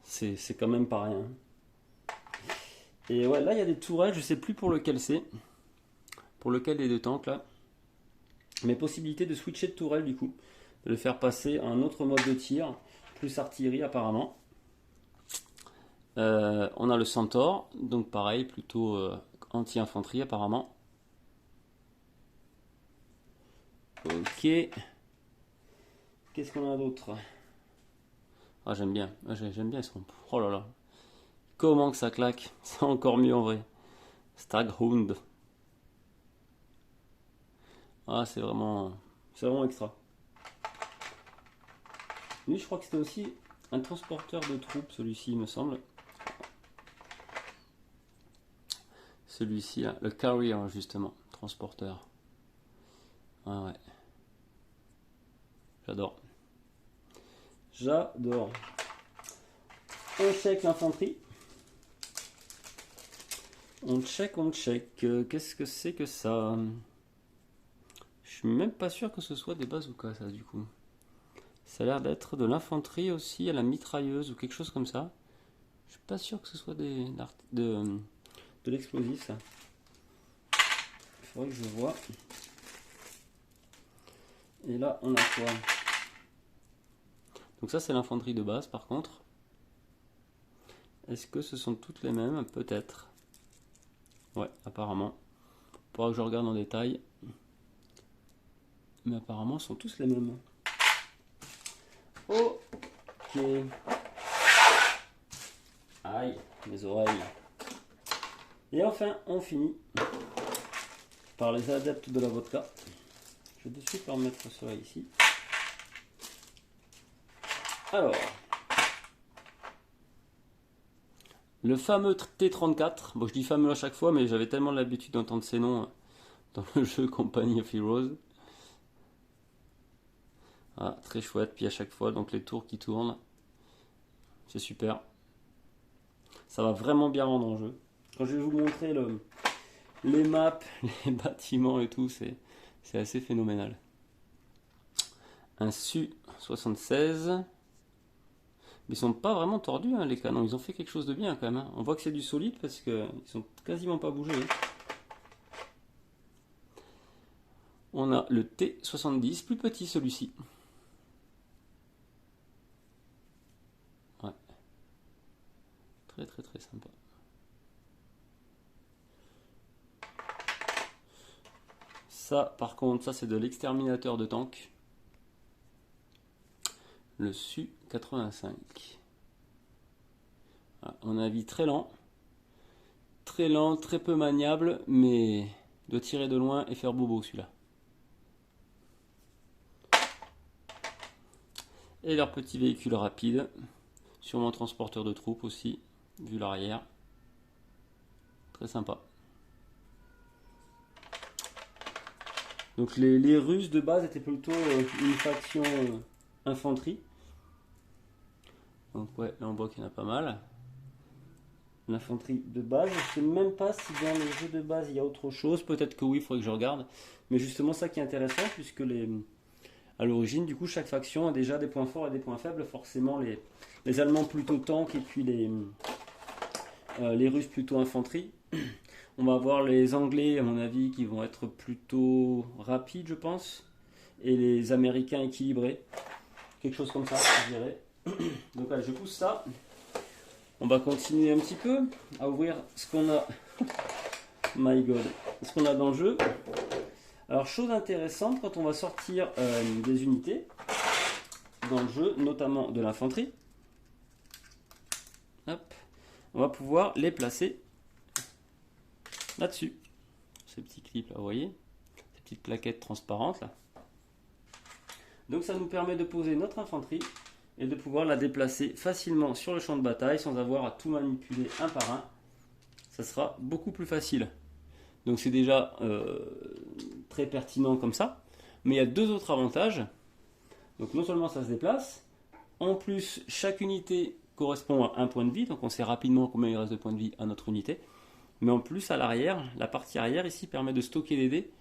C'est quand même pas rien. Et ouais, là il y a des tourelles, je sais plus pour lequel c'est. Pour lequel des deux tanks là. Mais possibilité de switcher de tourelle du coup. De le faire passer à un autre mode de tir. Plus artillerie apparemment. On a le Centaure, donc pareil, plutôt anti-infanterie apparemment. Ok. Qu'est-ce qu'on a d'autre? Ah, j'aime bien. J'aime bien, ils sont... Oh là là. Comment que ça claque. C'est encore mieux en vrai. Staghound. Ah, c'est vraiment extra. Lui, je crois que c'était aussi un transporteur de troupes, celui-ci, il me semble. Celui-ci, là, le carrier, justement, transporteur. Ah ouais. J'adore. J'adore. On check l'infanterie. On check. Qu'est-ce que c'est que ça? Je suis même pas sûr que ce soit des bazookas, ça, du coup. Ça a l'air d'être de l'infanterie aussi, à la mitrailleuse ou quelque chose comme ça. Je suis pas sûr que ce soit de l'explosif, ça. Il faudrait que je vois. Et là, on a quoi? Donc ça, c'est l'infanterie de base, par contre. Est-ce que ce sont toutes les mêmes? Peut-être. Ouais, apparemment. Faudra que je regarde en détail. Mais apparemment, ce sont tous les mêmes. Ok. Aïe, mes oreilles. Et enfin, on finit par les adeptes de la vodka. Je vais de suite leur mettre cela ici. Alors, le fameux T-34. Bon, je dis fameux à chaque fois, mais j'avais tellement l'habitude d'entendre ces noms dans le jeu Company of Heroes. Ah, très chouette. Puis à chaque fois, donc les tours qui tournent, c'est super. Ça va vraiment bien rendre en jeu. Quand je vais vous montrer les maps, les bâtiments et tout, c'est assez phénoménal. Un Su-76. Mais ils sont pas vraiment tordus, hein, les canons. Ils ont fait quelque chose de bien quand même, hein. On voit que c'est du solide parce qu'ils sont quasiment pas bougés, hein. On a le T-70, plus petit celui-ci. Ouais. Très très très sympa. Ça, par contre, ça c'est de l'exterminateur de tanks. Le Su-85. À mon avis, très lent, très peu maniable, mais doit tirer de loin et faire bobo celui-là. Et leur petit véhicule rapide, sûrement transporteur de troupes aussi, vu l'arrière. Très sympa. Donc les Russes de base étaient plutôt une faction infanterie. Donc ouais, là on voit qu'il y en a pas mal. L'infanterie de base, je ne sais même pas si dans le jeu de base il y a autre chose. Peut-être que oui, il faudrait que je regarde. Mais justement ça qui est intéressant, puisque à l'origine, du coup, chaque faction a déjà des points forts et des points faibles. Forcément, les Allemands plutôt tank et puis les Russes plutôt infanterie. On va avoir les Anglais, à mon avis, qui vont être plutôt rapides, je pense. Et les Américains équilibrés. Quelque chose comme ça, je dirais. Donc allez, je pousse ça. On va continuer un petit peu à ouvrir ce qu'on a. My God. Ce qu'on a dans le jeu. Alors, chose intéressante, quand on va sortir des unités dans le jeu, notamment de l'infanterie, on va pouvoir les placer là-dessus. Ces petits clips là, vous voyez, ces petites plaquettes transparentes là. Donc ça nous permet de poser notre infanterie et de pouvoir la déplacer facilement sur le champ de bataille sans avoir à tout manipuler un par un. Ça sera beaucoup plus facile. Donc c'est déjà très pertinent comme ça. Mais il y a deux autres avantages. Donc non seulement ça se déplace, en plus chaque unité correspond à un point de vie, donc on sait rapidement combien il reste de points de vie à notre unité. Mais en plus à l'arrière, la partie arrière ici permet de stocker des dés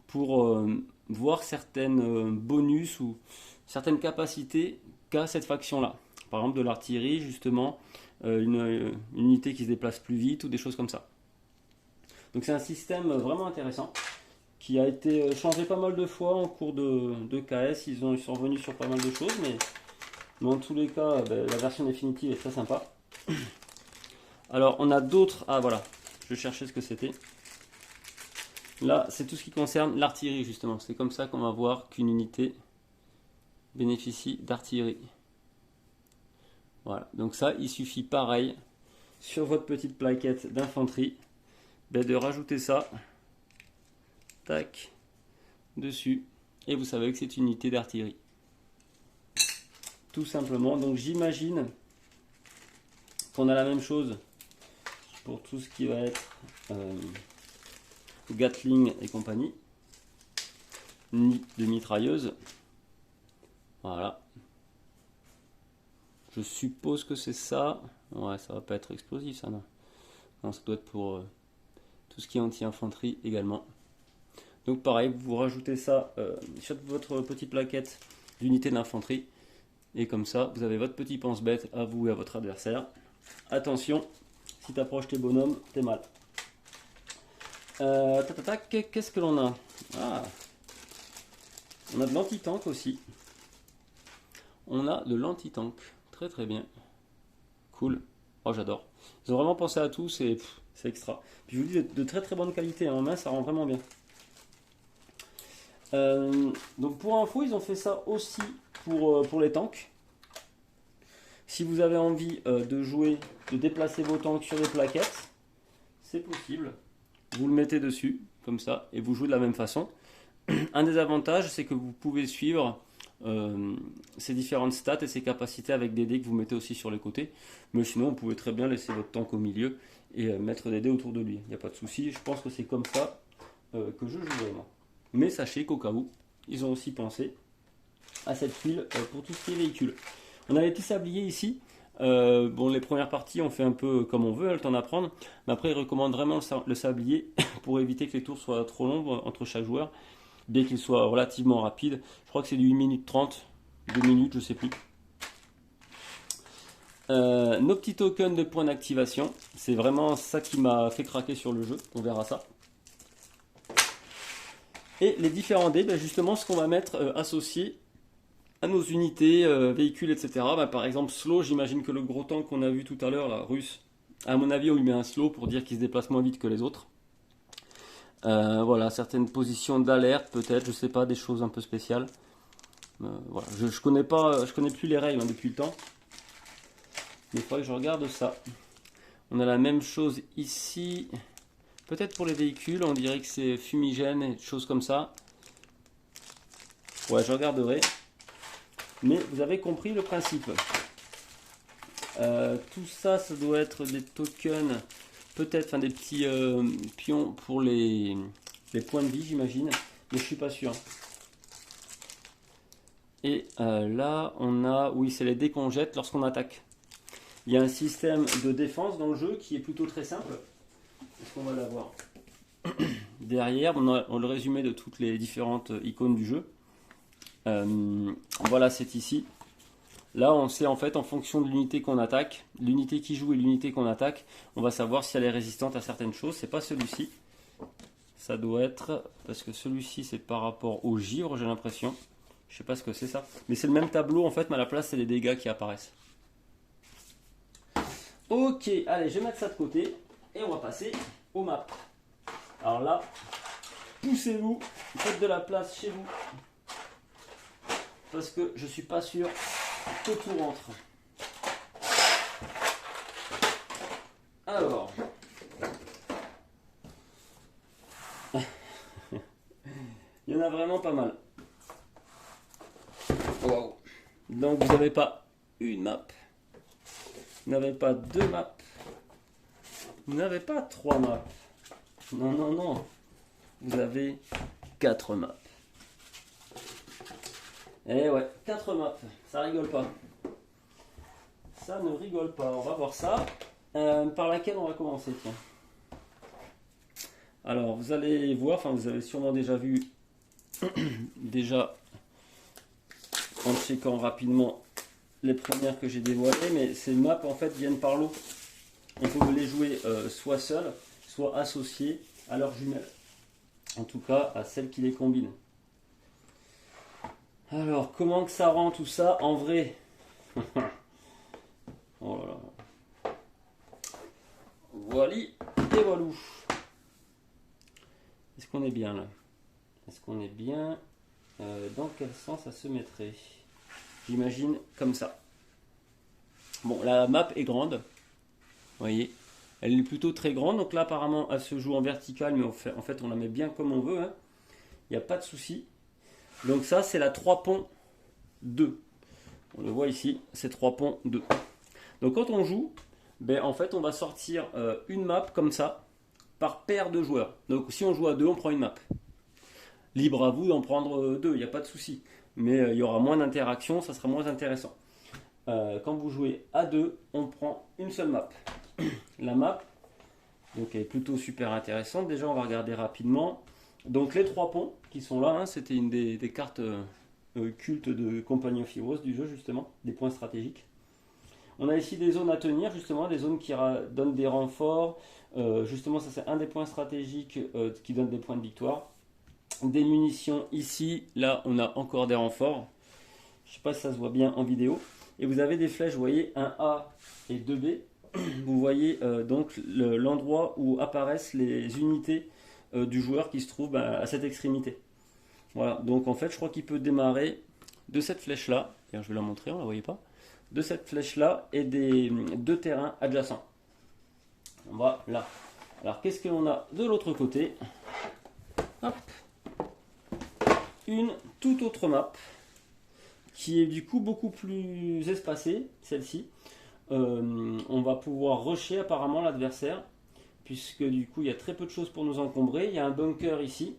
pour voir certaines bonus ou certaines capacités qu'a cette faction-là. Par exemple de l'artillerie, justement, une unité qui se déplace plus vite ou des choses comme ça. Donc c'est un système vraiment intéressant qui a été changé pas mal de fois en cours de KS. Ils sont revenus sur pas mal de choses, mais en tous les cas, la version définitive est très sympa. Alors on a d'autres... Ah voilà, je cherchais ce que c'était. Là, c'est tout ce qui concerne l'artillerie, justement. C'est comme ça qu'on va voir qu'une unité bénéficie d'artillerie. Voilà, donc ça, il suffit pareil, sur votre petite plaquette d'infanterie, de rajouter ça, tac, dessus, et vous savez que c'est une unité d'artillerie. Tout simplement, donc j'imagine qu'on a la même chose pour tout ce qui va être Gatling et compagnie, nid de mitrailleuse. Voilà. Je suppose que c'est ça. Ouais, ça va pas être explosif, ça, non. Non, ça doit être pour tout ce qui est anti-infanterie également. Donc pareil, vous rajoutez ça sur votre petite plaquette d'unité d'infanterie. Et comme ça, vous avez votre petit pense-bête à vous et à votre adversaire. Attention, si tu approches tes bonhommes, t'es mal. Qu'est-ce que l'on a? Ah, on a de l'anti-tank aussi. On a de l'anti-tank. Très très bien. Cool. Oh, j'adore. Ils ont vraiment pensé à tout, c'est extra. Puis je vous dis, de très très bonne qualité. En main, ça rend vraiment bien. Donc pour info, ils ont fait ça aussi pour les tanks. Si vous avez envie de déplacer vos tanks sur des plaquettes, c'est possible. Vous le mettez dessus, comme ça, et vous jouez de la même façon. Un des avantages, c'est que vous pouvez suivre ces différentes stats et ces capacités avec des dés que vous mettez aussi sur les côtés. Mais sinon, vous pouvez très bien laisser votre tank au milieu et mettre des dés autour de lui. Il n'y a pas de souci. Je pense que c'est comme ça que je joue vraiment. Mais sachez qu'au cas où, ils ont aussi pensé à cette huile pour tout ce qui est véhicule. On a les petits sabliers ici. Bon, les premières parties, on fait un peu comme on veut, le temps d'apprendre. Mais après, il recommande vraiment le sablier pour éviter que les tours soient trop longs entre chaque joueur, bien qu'il soit relativement rapide. Je crois que c'est du 1 minute 30, 2 minutes, je sais plus. Nos petits tokens de points d'activation, c'est vraiment ça qui m'a fait craquer sur le jeu, on verra ça. Et les différents dés, ben justement ce qu'on va mettre associé à nos unités, véhicules, etc. Ben, par exemple slow, j'imagine que le gros tank qu'on a vu tout à l'heure, la russe, à mon avis on lui met un slow pour dire qu'il se déplace moins vite que les autres. Voilà, certaines positions d'alerte peut-être, je sais pas, des choses un peu spéciales. Voilà, je connais pas, je connais plus les règles depuis le temps. Mais il faudrait que je regarde ça. On a la même chose ici. Peut-être pour les véhicules, on dirait que c'est fumigène et des choses comme ça. Ouais, je regarderai. Mais vous avez compris le principe. Tout ça, ça doit être des tokens, peut-être, enfin des petits pions pour les points de vie, j'imagine. Mais je suis pas sûr. Et là, on a, oui, c'est les dés qu'on jette lorsqu'on attaque. Il y a un système de défense dans le jeu qui est plutôt très simple. Est-ce qu'on va l'avoir derrière? On a le résumé de toutes les différentes icônes du jeu. Voilà, c'est ici. Là, on sait en fait en fonction de l'unité qu'on attaque, l'unité qui joue et l'unité qu'on attaque, on va savoir si elle est résistante à certaines choses. C'est pas celui-ci. Ça doit être, parce que celui-ci c'est par rapport au givre, j'ai l'impression. Je sais pas ce que c'est ça. Mais c'est le même tableau en fait, mais à la place c'est les dégâts qui apparaissent. Ok, allez, je vais mettre ça de côté et on va passer aux maps. Alors là, poussez-vous, faites de la place chez vous parce que je suis pas sûr que tout rentre. Alors, il y en a vraiment pas mal. Wow. Donc vous n'avez pas une map. Vous n'avez pas 2 maps. Vous n'avez pas 3 maps. Non, non, non. Vous avez 4 maps. Eh ouais, 4 maps. Ça rigole pas. Ça ne rigole pas. On va voir ça. Par laquelle on va commencer, tiens. Alors, vous allez voir, enfin vous avez sûrement déjà vu, déjà en checkant rapidement les premières que j'ai dévoilées, mais ces maps en fait viennent par lot. On peut les jouer soit seuls, soit associés à leurs jumelles. En tout cas, à celles qui les combinent. Alors, comment que ça rend tout ça en vrai? Oh là là. Voilà et voilà. Est-ce qu'on est bien là? Est-ce qu'on est bien? Dans quel sens ça se mettrait? J'imagine comme ça. Bon, la map est grande. Vous voyez, elle est plutôt très grande. Donc là, apparemment, elle se joue en verticale, mais en fait, on la met bien comme on veut. Hein. Il n'y a pas de souci. Donc ça, c'est la 3 ponts 2. On le voit ici, c'est 3 ponts 2. Donc quand on joue, ben, en fait, on va sortir une map comme ça, par paire de joueurs. Donc si on joue à 2, on prend une map. Libre à vous d'en prendre 2, il n'y a pas de souci. Mais il y aura moins d'interaction, ça sera moins intéressant. Quand vous jouez à 2, on prend une seule map. La map, donc, elle est plutôt super intéressante. Déjà, on va regarder rapidement. Donc les 3 ponts qui sont là, hein, c'était une des cartes cultes de Company of Heroes du jeu, justement, des points stratégiques. On a ici des zones à tenir, justement, des zones qui donnent des renforts. Justement, ça c'est un des points stratégiques qui donne des points de victoire. Des munitions ici, là on a encore des renforts. Je ne sais pas si ça se voit bien en vidéo. Et vous avez des flèches, vous voyez, 1A et 2B. Vous voyez donc l'endroit où apparaissent les unités du joueur qui se trouve à cette extrémité. Voilà, donc en fait je crois qu'il peut démarrer de cette flèche là. Je vais la montrer, on ne la voyait pas. De cette flèche là et des 2 terrains adjacents. Voilà. Alors qu'est-ce que l'on a de l'autre côté? Hop. Une toute autre map qui est du coup beaucoup plus espacée, celle-ci. On va pouvoir rusher apparemment l'adversaire puisque du coup il y a très peu de choses pour nous encombrer. Il y a un bunker ici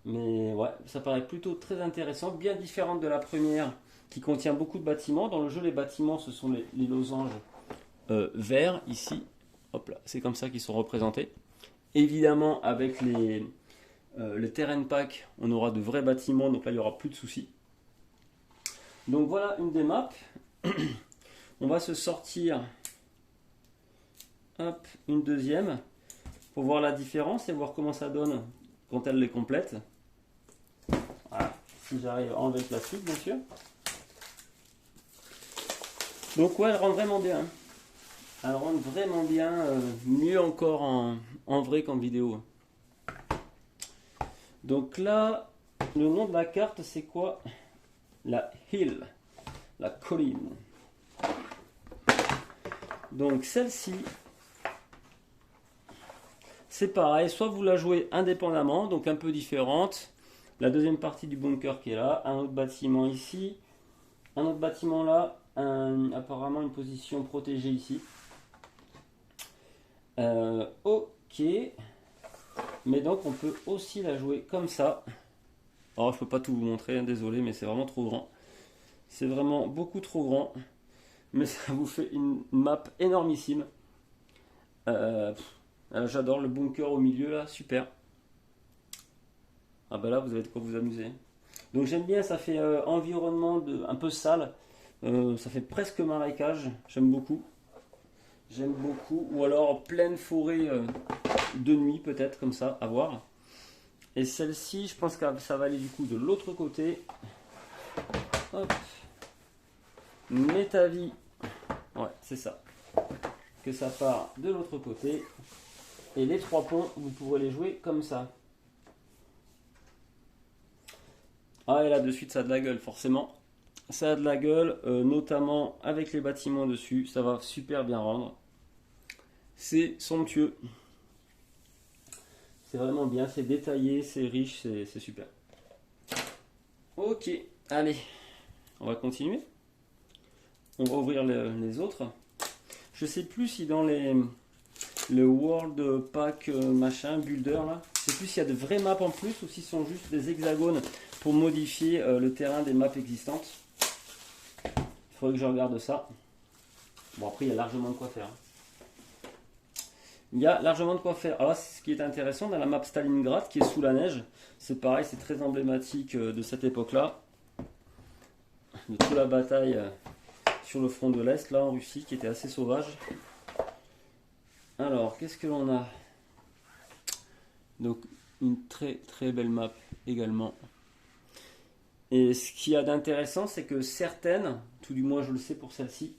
Mais ouais, ça paraît plutôt très intéressant, bien différente de la première qui contient beaucoup de bâtiments. Dans le jeu, les bâtiments, ce sont les losanges verts ici. Hop là, c'est comme ça qu'ils sont représentés. Évidemment, avec les terrain pack, on aura de vrais bâtiments, donc là, il n'y aura plus de soucis. Donc voilà une des maps. On va se sortir hop, une deuxième pour voir la différence et voir comment ça donne quand elle les complète. Voilà, si j'arrive à enlever le plastique, bien sûr. Donc ouais, elle rend vraiment bien. Elle rend vraiment bien, mieux encore en vrai qu'en vidéo. Donc là, le nom de la carte, c'est quoi? La hill, la colline. Donc celle-ci, c'est pareil, soit vous la jouez indépendamment, donc un peu différente. La deuxième partie du bunker qui est là, un autre bâtiment ici, un autre bâtiment là, apparemment une position protégée ici. Ok, mais donc on peut aussi la jouer comme ça. Alors je peux pas tout vous montrer, hein, désolé, mais c'est vraiment trop grand. C'est vraiment beaucoup trop grand, mais ça vous fait une map énormissime. J'adore le bunker au milieu là, super. Ah bah là vous avez de quoi vous amuser. Donc j'aime bien, ça fait environnement un peu sale. Ça fait presque marécage, j'aime beaucoup. J'aime beaucoup. Ou alors pleine forêt de nuit peut-être, comme ça, à voir. Et celle-ci, je pense que ça va aller du coup de l'autre côté. Hop. Mets ta vie. Ouais, c'est ça. Que ça part de l'autre côté. Et les 3 ponts, vous pourrez les jouer comme ça. Ah, et là, de suite, ça a de la gueule, forcément. Ça a de la gueule, notamment avec les bâtiments dessus. Ça va super bien rendre. C'est somptueux. C'est vraiment bien, c'est détaillé, c'est riche, c'est super. Ok, allez, on va continuer. On va ouvrir les autres. Je sais plus si dans le World Pack machin, Builder là, je sais plus s'il y a de vraies maps en plus ou s'ils sont juste des hexagones pour modifier le terrain des maps existantes. Il faudrait que je regarde ça. Bon, après, il y a largement de quoi faire. Il y a largement de quoi faire. Alors, ce qui est intéressant dans la map Stalingrad qui est sous la neige, c'est pareil, c'est très emblématique de cette époque-là, de toute la bataille sur le front de l'Est, là en Russie, qui était assez sauvage. Alors, qu'est-ce que l'on a? Donc, une très très belle map également. Et ce qu'il y a d'intéressant, c'est que certaines, tout du moins je le sais pour celle-ci,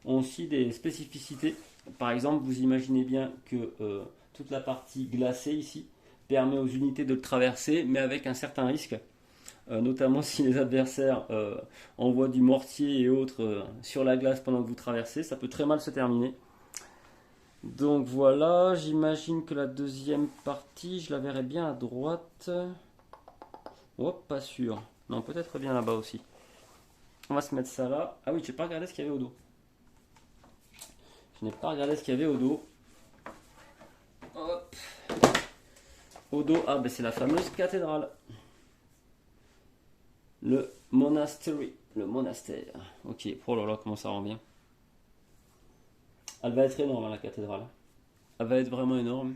ont aussi des spécificités. Par exemple, vous imaginez bien que toute la partie glacée ici permet aux unités de le traverser, mais avec un certain risque, notamment si les adversaires envoient du mortier et autres sur la glace pendant que vous traversez, ça peut très mal se terminer. Donc voilà, j'imagine que la deuxième partie, je la verrai bien à droite. Oh, pas sûr. Non, peut-être bien là-bas aussi. On va se mettre ça là. Ah oui, je n'ai pas regardé ce qu'il y avait au dos. Je n'ai pas regardé ce qu'il y avait au dos. Hop. Au dos, ah ben c'est la fameuse cathédrale. Le monastery. Le monastère. Ok, oh là là, comment ça rend bien. Elle va être énorme, la cathédrale. Elle va être vraiment énorme.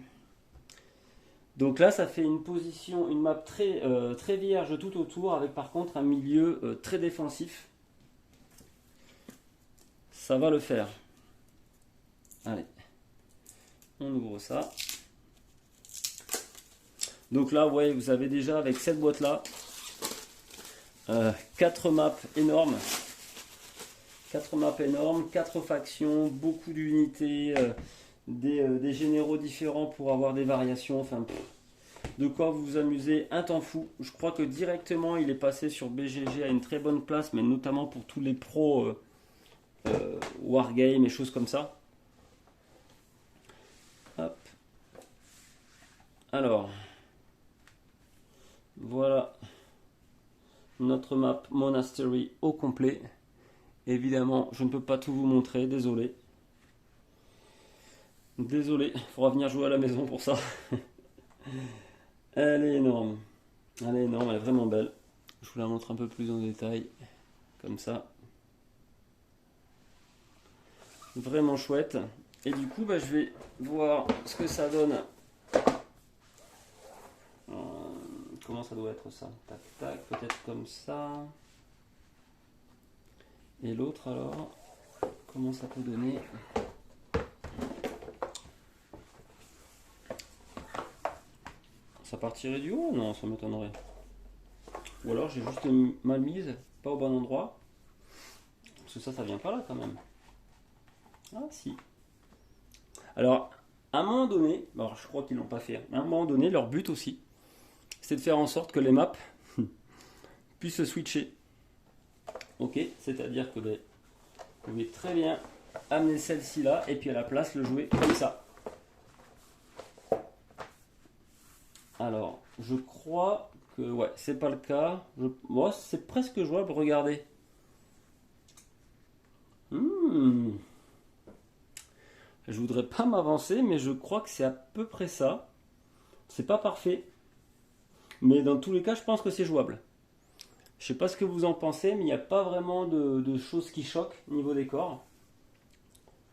Donc là, ça fait une position, une map très, très vierge tout autour, avec par contre un milieu très défensif. Ça va le faire. Allez, on ouvre ça. Donc là, ouais, vous avez déjà avec cette boîte-là 4 maps énormes. 4 maps énormes, 4 factions, beaucoup d'unités, des généraux différents pour avoir des variations. Enfin, de quoi vous amuser un temps fou. Je crois que directement il est passé sur BGG à une très bonne place, mais notamment pour tous les pros Wargame et choses comme ça. Hop. Alors, voilà notre map Monastery au complet. Évidemment, je ne peux pas tout vous montrer, désolé. Désolé, il faudra venir jouer à la maison pour ça. Elle est énorme. Elle est énorme, elle est vraiment belle. Je vous la montre un peu plus en détail, comme ça. Vraiment chouette. Et du coup, bah, je vais voir ce que ça donne. Comment ça doit être ça? Tac, tac, peut-être comme ça. Et l'autre alors, comment ça peut donner? Ça partirait du haut? Non, ça m'étonnerait. Ou alors j'ai juste mal mise, pas au bon endroit. Parce que ça vient pas là quand même. Ah si. Alors, à un moment donné, alors je crois qu'ils l'ont pas fait, à un moment donné, leur but aussi, c'est de faire en sorte que les maps puissent se switcher. Ok, c'est-à-dire que vous pouvez très bien amener celle-ci là et puis à la place le jouer comme ça. Alors, je crois que ouais, c'est pas le cas. Moi, c'est presque jouable. Regardez. Je voudrais pas m'avancer, mais je crois que c'est à peu près ça. C'est pas parfait, mais dans tous les cas, je pense que c'est jouable. Je sais pas ce que vous en pensez, mais il n'y a pas vraiment de choses qui choquent au niveau des corps.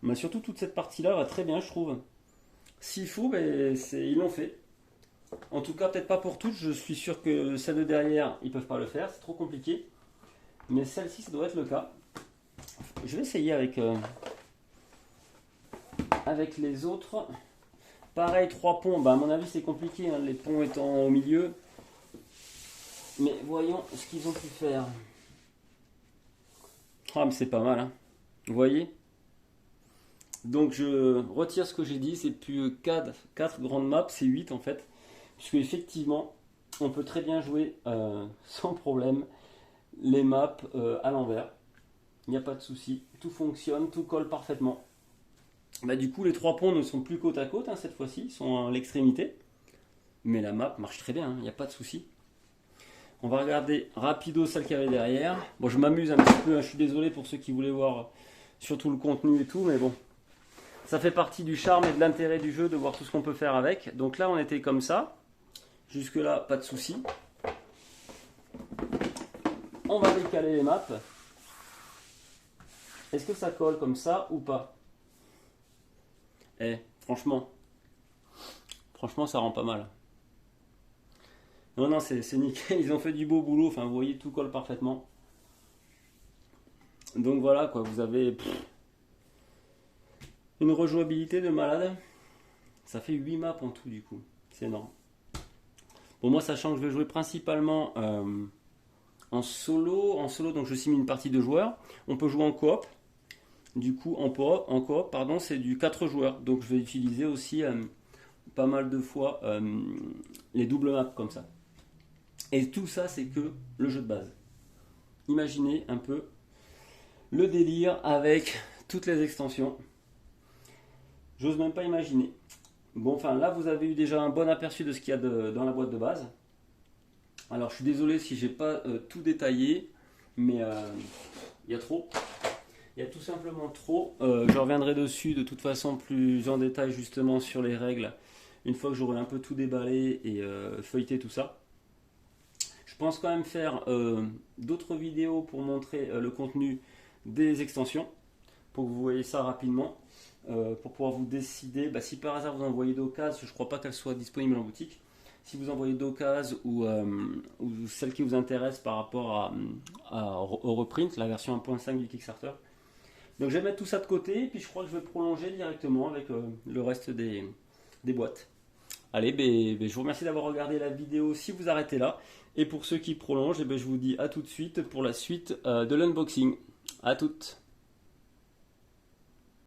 Mais surtout toute cette partie-là va très bien, je trouve. S'il faut, ben, ils l'ont fait. En tout cas, peut-être pas pour toutes. Je suis sûr que celle de derrière, ils peuvent pas le faire. C'est trop compliqué. Mais celle-ci, ça doit être le cas. Je vais essayer avec les autres. Pareil, 3 ponts. Bah, à mon avis, c'est compliqué, hein, les ponts étant au milieu. Mais voyons ce qu'ils ont pu faire. Ah, mais c'est pas mal, hein. Vous voyez? Donc, je retire ce que j'ai dit. C'est plus 4 grandes maps, c'est 8 en fait. Puisque, effectivement, on peut très bien jouer sans problème les maps à l'envers. Il n'y a pas de souci. Tout fonctionne, tout colle parfaitement. Bah, du coup, les 3 ponts ne sont plus côte à côte, hein, cette fois-ci. Ils sont à l'extrémité. Mais la map marche très bien, il n'y a pas de souci. On va regarder rapido celle qu'il y avait derrière. Bon, je m'amuse un petit peu, hein, je suis désolé pour ceux qui voulaient voir surtout le contenu et tout, mais bon. Ça fait partie du charme et de l'intérêt du jeu de voir tout ce qu'on peut faire avec. Donc là, on était comme ça. Jusque là, pas de souci. On va décaler les maps. Est-ce que ça colle comme ça ou pas? Eh, franchement, ça rend pas mal. Non, non, c'est nickel, ils ont fait du beau boulot, enfin vous voyez, tout colle parfaitement. Donc voilà, quoi, vous avez une rejouabilité de malade. Ça fait 8 maps en tout, du coup, c'est énorme. Bon, moi, sachant que je vais jouer principalement en solo, donc je simule une partie de joueurs. On peut jouer en coop. Du coup, en coop, pardon, c'est du 4 joueurs. Donc je vais utiliser aussi pas mal de fois les doubles maps comme ça. Et tout ça, c'est que le jeu de base. Imaginez un peu le délire avec toutes les extensions. J'ose même pas imaginer. Bon, enfin là, vous avez eu déjà un bon aperçu de ce qu'il y a dans la boîte de base. Alors, je suis désolé si j'ai pas tout détaillé, mais il y a trop. Il y a tout simplement trop. Je reviendrai dessus de toute façon plus en détail justement sur les règles une fois que j'aurai un peu tout déballé et feuilleté tout ça. Je pense quand même faire d'autres vidéos pour montrer le contenu des extensions, pour que vous voyez ça rapidement, pour pouvoir vous décider, si par hasard vous en voyez d'occasion, je ne crois pas qu'elles soient disponibles en boutique, si vous en voyez d'occasion ou celle qui vous intéresse par rapport au reprint, la version 1.5 du Kickstarter. Donc je vais mettre tout ça de côté, et puis je crois que je vais prolonger directement avec le reste des boîtes. Allez, je vous remercie d'avoir regardé la vidéo si vous arrêtez là. Et pour ceux qui prolongent, je vous dis à tout de suite pour la suite de l'unboxing. À toutes.